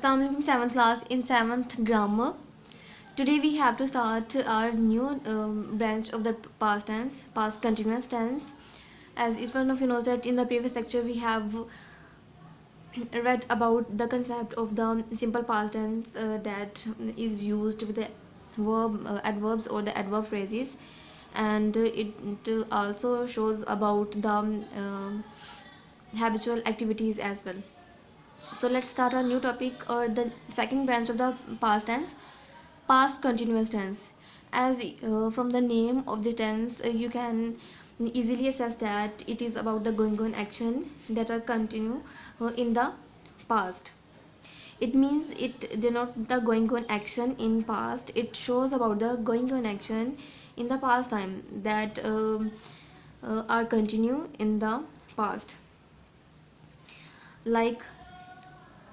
Assalamu alaikum, 7th class in 7th grammar. Today we have to start our new branch of the past tense, past continuous tense. As each one of you knows that in the previous lecture we have read about the concept of the simple past tense that is used with the adverbs or the adverb phrases, and it also shows about the habitual activities as well. So let's start our new topic, or the second branch of the past tense, past continuous tense. As from the name of the tense, you can easily assess that it is about the going on action that are continue in the past. It means it denotes the going on action in past. It shows about the going on action in the past time that are continue in the past. Like,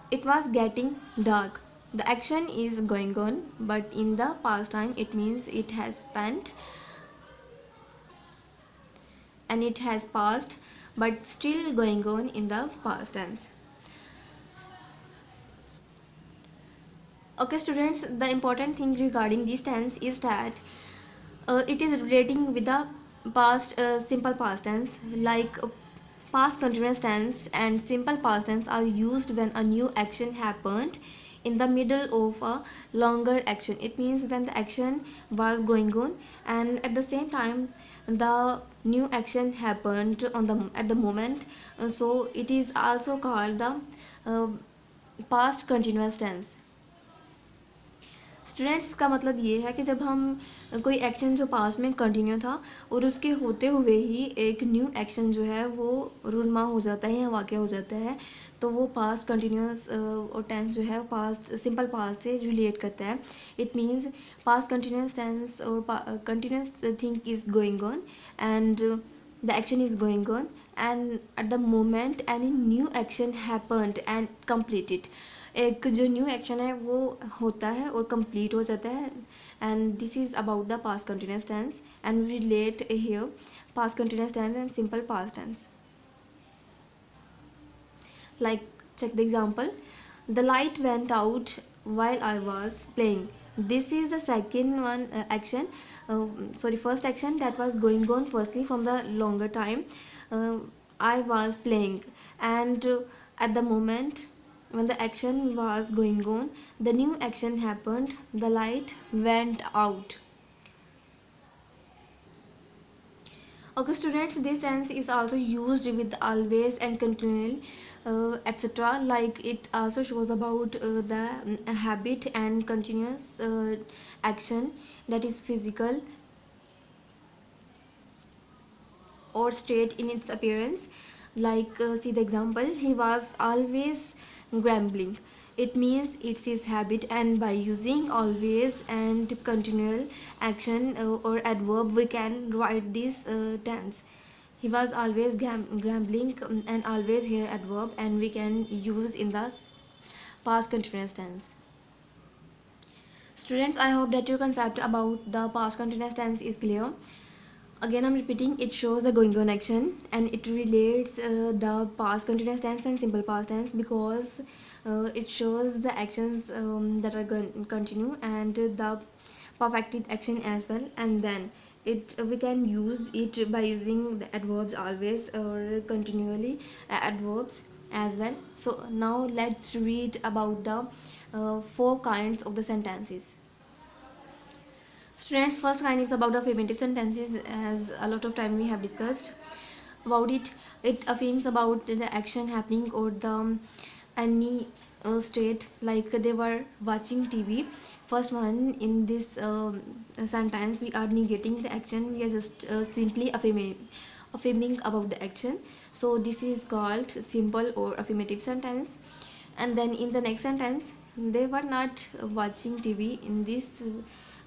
it was getting dark. The action is going on, but in the past time it means it has spent and it has passed, but still going on in the past tense. Okay students, the important thing regarding this tense is that it is relating with the past simple past tense. Like, past continuous tense and simple past tense are used when a new action happened in the middle of a longer action. It means when the action was going on and at the same time the new action happened on the at the moment. So it is also called the uh, past continuous tense. Students का मतलब ये है कि जब हम कोई action जो past में कंटिन्यू था और उसके होते हुए ही एक न्यू एक्शन जो है वो रूनमा हो जाता है या वाक़ हो जाता है, तो वो पास्ट कंटिन्यूस और टेंस जो है पास्ट सिंपल पास्ट से रिलेट करता है. It means past continuous tense और continuous thing is going on and the action is going on, and at the moment any new action happened and completed. एक जो new action है वो होता है और कंप्लीट हो जाता है, and this is about the past continuous tense and we relate here past continuous tense and simple past tense. Like, check the example. The light went out while I was playing. This is the second one action. First action that was going on firstly from the longer time. uh, I was playing, and at the moment when the action was going on, the new action happened. The light went out. Okay students, this tense is also used with always and continually etc. Like, it also shows about the habit and continuous action that is physical or state in its appearance. Like, see the example, he was always grumbling. It means it's his habit, and by using always and continual action or adverb we can write this tense. He was always grumbling, and always here adverb, and we can use in the past continuous tense. Students, I hope that your concept about the past continuous tense is clear. Again I'm repeating, it shows the going on action and it relates the past continuous tense and simple past tense, because it shows the actions that are going to continue and the perfected action as well, and then we can use it by using the adverbs always or continually adverbs as well. So now let's read about the four kinds of the sentences. Students, first kind is about the affirmative sentences. As a lot of time we have discussed about it. It affirms about the action happening or the any state, like they were watching TV. First one, in this sentence we are negating the action, we are just simply affirming about the action. So this is called simple or affirmative sentence. And then in the next sentence, they were not watching TV. In this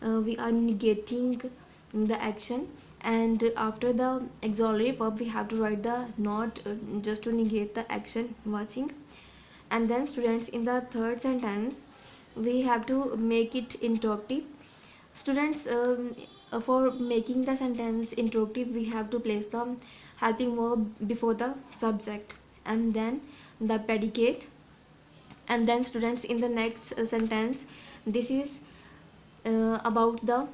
we are negating the action, and after the auxiliary verb we have to write the not just to negate the action watching. And then students, in the third sentence we have to make it interrogative. Students, for making the sentence interrogative we have to place the helping verb before the subject, and then the predicate, And then students, in the next sentence, this is about the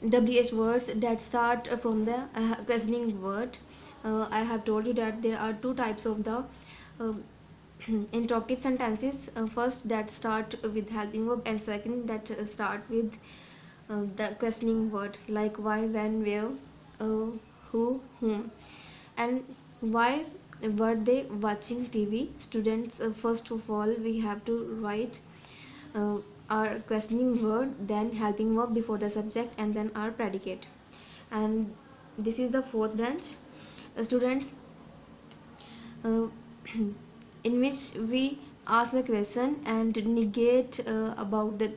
WH words that start from the questioning word. I have told you that there are two types of the uh, interrogative sentences. First, that start with helping verb, and second, that start with the questioning word, like why, when, where, uh, who, whom. And why were they watching TV? Students, first of all, we have to write uh, our questioning word, then helping verb before the subject, and then our predicate. And this is the fourth branch. Students, uh, in which we ask the question and negate about the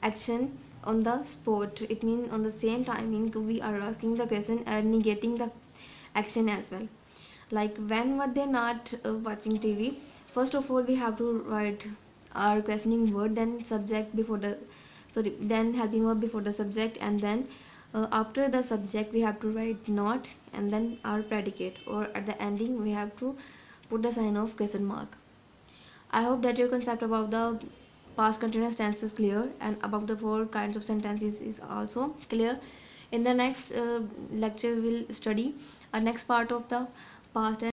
action on the spot. It means on the same timing we are asking the question and negating the action as well. Like when were they not watching TV? First of all, we have to write our questioning word, then subject before the, sorry, then helping verb before the subject, and then after the subject we have to write not, and then our predicate, or at the ending we have to put the sign of question mark. I hope that your concept about the past continuous tense is clear, and about the four kinds of sentences is also clear. In the next lecture we will study our next part of the past tense.